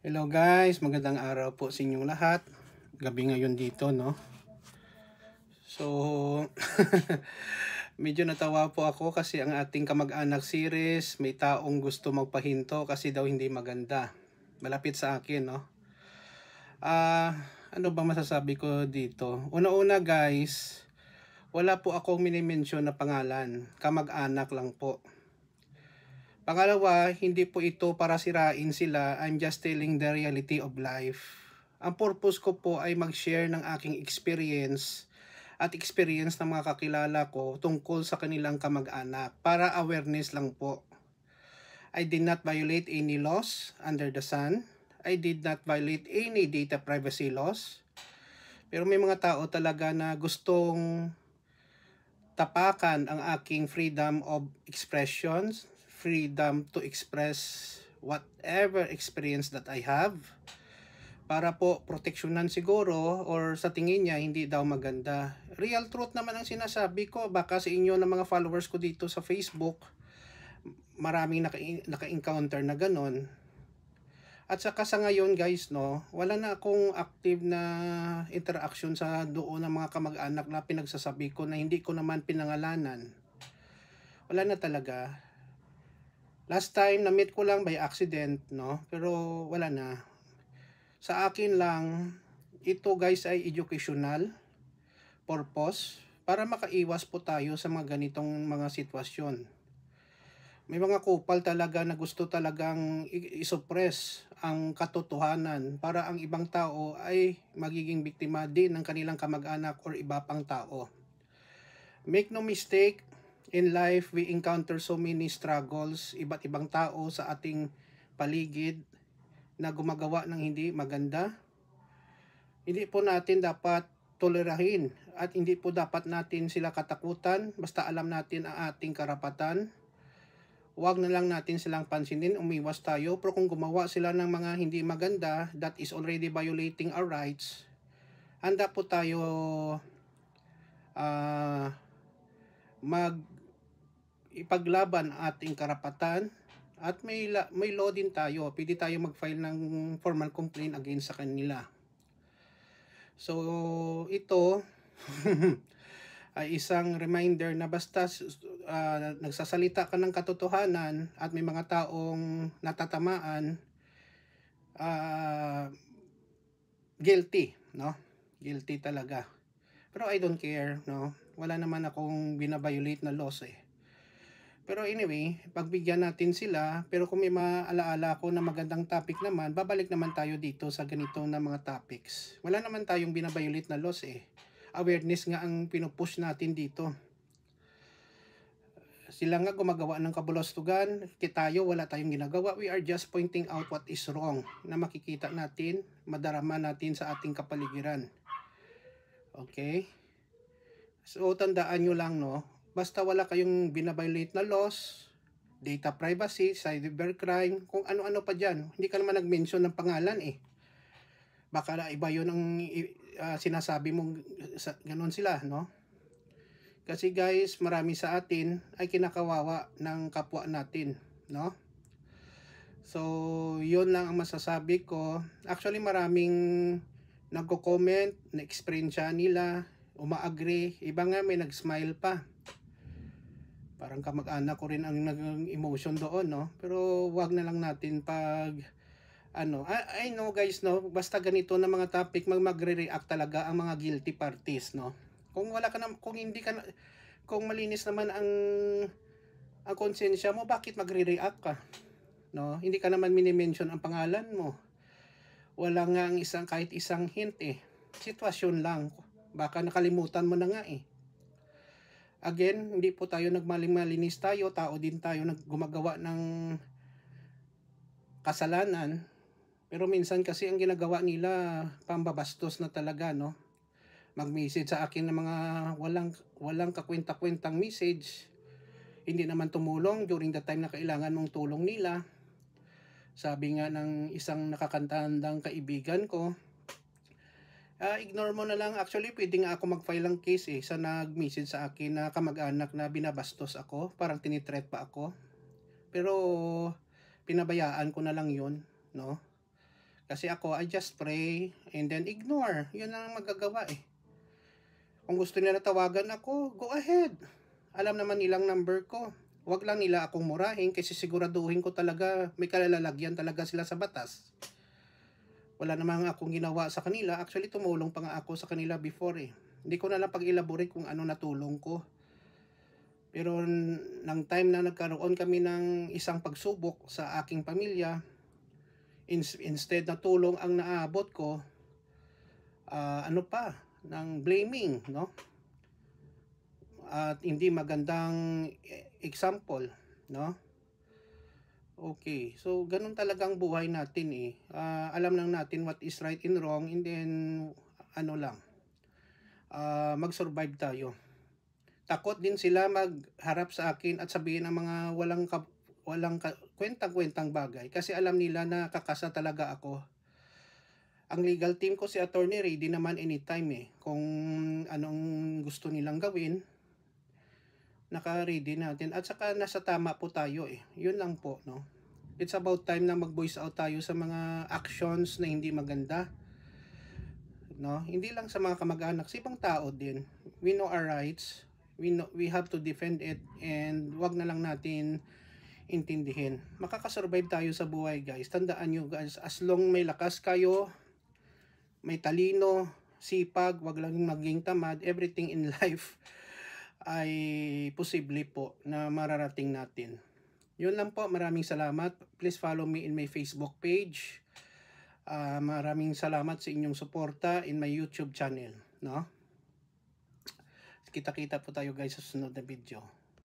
Hello guys, magandang araw po sa inyong lahat. Gabi ngayon dito, no? So, medyo natawa po ako kasi ang ating kamag-anak series, may taong gusto magpahinto kasi daw hindi maganda. Malapit sa akin, no? Ano ba masasabi ko dito? Una-una guys, wala po akong minimension na pangalan. Kamag-anak lang po. Pangalawa, hindi po ito para sirain sila. I'm just telling the reality of life. Ang purpose ko po ay mag-share ng aking experience at experience ng mga kakilala ko tungkol sa kanilang kamag-anak para awareness lang po. I did not violate any laws under the sun. I did not violate any data privacy laws. Pero may mga tao talaga na gustong tapakan ang aking freedom of expressions, freedom to express whatever experience that I have, para po proteksyonan siguro, or sa tingin niya hindi daw maganda. Real truth naman ang sinasabi ko. Baka sa inyo ng mga followers ko dito sa Facebook, maraming naka-encounter na ganon. At saka sa ngayon guys, no, wala na akong active na interaction sa doon ng mga kamag-anak na pinagsasabi ko na hindi ko naman pinangalanan. Wala na talaga. Last time na meet ko lang by accident, no, pero wala na. Sa akin lang, ito guys ay educational purpose para makaiwas po tayo sa mga ganitong mga sitwasyon. May mga kupal talaga na gusto talagang isuppress ang katotohanan para ang ibang tao ay magiging biktima din ng kanilang kamag-anak or iba pang tao. Make no mistake, in life we encounter so many struggles, iba't ibang tao sa ating paligid na gumagawa ng hindi maganda. Hindi po natin dapat tolerahin at hindi po dapat natin sila katakutan basta alam natin ang ating karapatan. Huwag na lang natin silang pansinin, umiwas tayo. Pero kung gumawa sila ng mga hindi maganda, that is already violating our rights, handa po tayo ipaglaban ating karapatan. At may law din tayo. Pwede tayo mag-file ng formal complaint against sa kanila. So, ito ay isang reminder na basta nagsasalita ka ng katotohanan at may mga taong natatamaan, guilty, no? Guilty talaga. Pero I don't care, no? Wala naman akong binabiolate na laws eh. Pero anyway, pagbigyan natin sila. Pero kung may maalaala ko na magandang topic naman, babalik naman tayo dito sa ganito na mga topics. Wala naman tayong binabiolate na laws eh. Awareness nga ang pinupush natin dito. Sila nga gumagawa ng kabulastugan, tayo wala tayong ginagawa. We are just pointing out what is wrong na makikita natin, madarama natin sa ating kapaligiran. Okay? So tandaan nyo lang, no, basta wala kayong binabiolate na laws, data privacy, cybercrime, kung ano-ano pa dyan. Hindi ka naman nag-mention ng pangalan eh. Baka iba yun ang sinasabi mong ganon sila, no? Kasi guys, marami sa atin ay kinakawawa ng kapwa natin, no? So, yun lang ang masasabi ko. Actually, maraming nagko-comment, na-experience nila, uma-agree, iba nga may nag-smile pa. Parang kamag-anak ko rin ang nag-emotion doon, no? Pero wag na lang natin pag I know guys, no, basta ganito na mga topic, magre-react talaga ang mga guilty parties, no? Kung wala ka na, kung hindi ka na, kung malinis naman ang konsensya mo, bakit magre-react ka? No? Hindi ka naman mini-mention ang pangalan mo. Wala nga ang kahit isang hint eh. Sitwasyon lang. Baka nakalimutan mo na nga eh. Again, hindi po tayo nagmalinis tayo, tao din tayo gumagawa ng kasalanan. Pero minsan kasi ang ginagawa nila, pambabastos na talaga, no? Mag-message sa akin ng mga walang kakwenta-kwentang message. Hindi naman tumulong during the time na kailangan mong tulong nila. Sabi nga ng isang nakakatandang kaibigan ko, ignore mo na lang. Actually, pwede nga ako mag-file ng case eh, sa nag-message sa akin na kamag-anak na binabastos ako, parang tinitreat pa ako. Pero pinabayaan ko na lang yun, no? Kasi ako, I just pray and then ignore. Yun ang magagawa eh. Kung gusto nila tawagan ako, go ahead. Alam naman nilang number ko. Huwag lang nila akong murahin kasi siguraduhin ko talaga may kalalagyan talaga sila sa batas. Wala namang akong ginawa sa kanila. Actually, tumulong pa nga ako sa kanila before eh. Hindi ko na lang pag-elaborate kung ano natulong ko. Pero nang time na nagkaroon kami ng isang pagsubok sa aking pamilya, instead na tulong ang naabot ko, ng blaming, no? At hindi magandang example, no? Okay, so ganun talagang buhay natin eh. Alam lang natin what is right and wrong, and then mag-survive tayo. Takot din sila magharap sa akin at sabihin ang mga kwentang-kwentang bagay kasi alam nila na kakasa talaga ako. Ang legal team ko si Attorney ready naman anytime eh. Kung anong gusto nilang gawin, naka-ready natin. At saka nasa tama po tayo eh. Yun lang po, no? It's about time na mag-voice out tayo sa mga actions na hindi maganda. No? Hindi lang sa mga kamag-anak, sa ibang tao din. We know our rights. We have to defend it, and wag na lang natin intindihin. Makakasurvive tayo sa buhay, guys. Tandaan nyo, guys, as long may lakas kayo, may talino, sipag, wag lang maging tamad, everything in life ay posible po na mararating natin. Yun lang po, maraming salamat. Please follow me in my Facebook page. Maraming salamat sa inyong suporta in my YouTube channel, no? Kita-kita po tayo guys sa susunod na video.